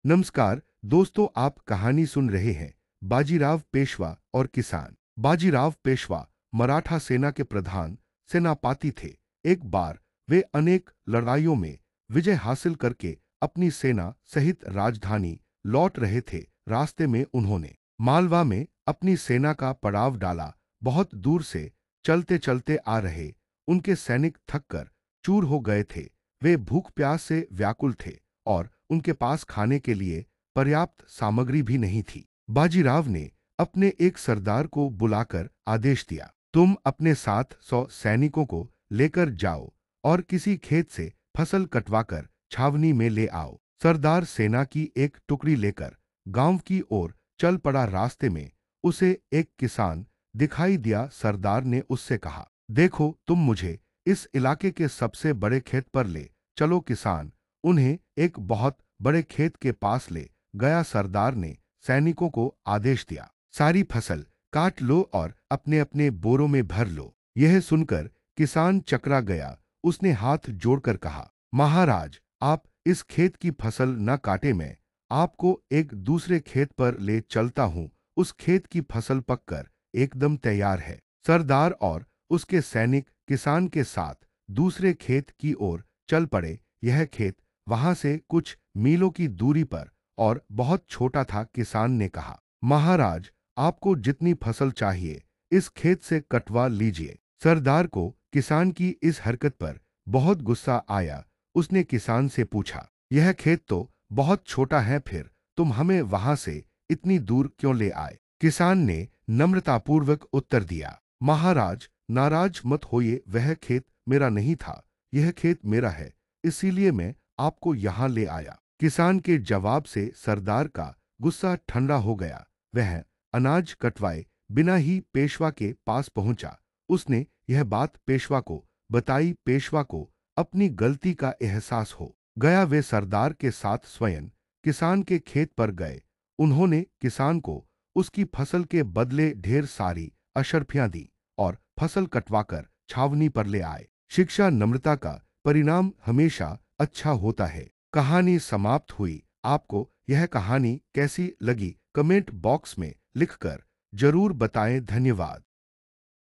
नमस्कार दोस्तों, आप कहानी सुन रहे हैं बाजीराव पेशवा और किसान। बाजीराव पेशवा मराठा सेना के प्रधान सेनापति थे। एक बार वे अनेक लड़ाइयों में विजय हासिल करके अपनी सेना सहित राजधानी लौट रहे थे। रास्ते में उन्होंने मालवा में अपनी सेना का पड़ाव डाला। बहुत दूर से चलते चलते आ रहे उनके सैनिक थककर चूर हो गए थे। वे भूख प्यास से व्याकुल थे और उनके पास खाने के लिए पर्याप्त सामग्री भी नहीं थी। बाजीराव ने अपने एक सरदार को बुलाकर आदेश दिया, तुम अपने साथ 100 सैनिकों को लेकर जाओ और किसी खेत से फसल कटवाकर छावनी में ले आओ। सरदार सेना की एक टुकड़ी लेकर गांव की ओर चल पड़ा। रास्ते में उसे एक किसान दिखाई दिया। सरदार ने उससे कहा, देखो, तुम मुझे इस इलाके के सबसे बड़े खेत पर ले चलो। किसान उन्हें एक बहुत बड़े खेत के पास ले गया। सरदार ने सैनिकों को आदेश दिया, सारी फसल काट लो और अपने अपने बोरों में भर लो। यह सुनकर किसान चकरा गया। उसने हाथ जोड़कर कहा, महाराज, आप इस खेत की फसल न काटे, मैं आपको एक दूसरे खेत पर ले चलता हूं। उस खेत की फसल पककर एकदम तैयार है। सरदार और उसके सैनिक किसान के साथ दूसरे खेत की ओर चल पड़े। यह खेत वहां से कुछ मीलों की दूरी पर और बहुत छोटा था। किसान ने कहा, महाराज, आपको जितनी फसल चाहिए इस खेत से कटवा लीजिए। सरदार को किसान की इस हरकत पर बहुत गुस्सा आया। उसने किसान से पूछा, यह खेत तो बहुत छोटा है, फिर तुम हमें वहां से इतनी दूर क्यों ले आए? किसान ने नम्रतापूर्वक उत्तर दिया, महाराज, नाराज मत होइए, वह खेत मेरा नहीं था। यह खेत मेरा है, इसीलिए मैं आपको यहां ले आया। किसान के जवाब से सरदार का गुस्सा ठंडा हो गया। वह अनाज कटवाए बिना ही पेशवा के पास पहुंचा। उसने यह बात पेशवा को बताई। पेशवा को अपनी गलती का एहसास हो गया। वे सरदार के साथ स्वयं किसान के खेत पर गए। उन्होंने किसान को उसकी फसल के बदले ढेर सारी अशर्फियां दी और फसल कटवाकर छावनी पर ले आए। शिक्षा नम्रता का परिणाम हमेशा अच्छा होता है। कहानी समाप्त हुई। आपको यह कहानी कैसी लगी कमेंट बॉक्स में लिखकर जरूर बताएं। धन्यवाद।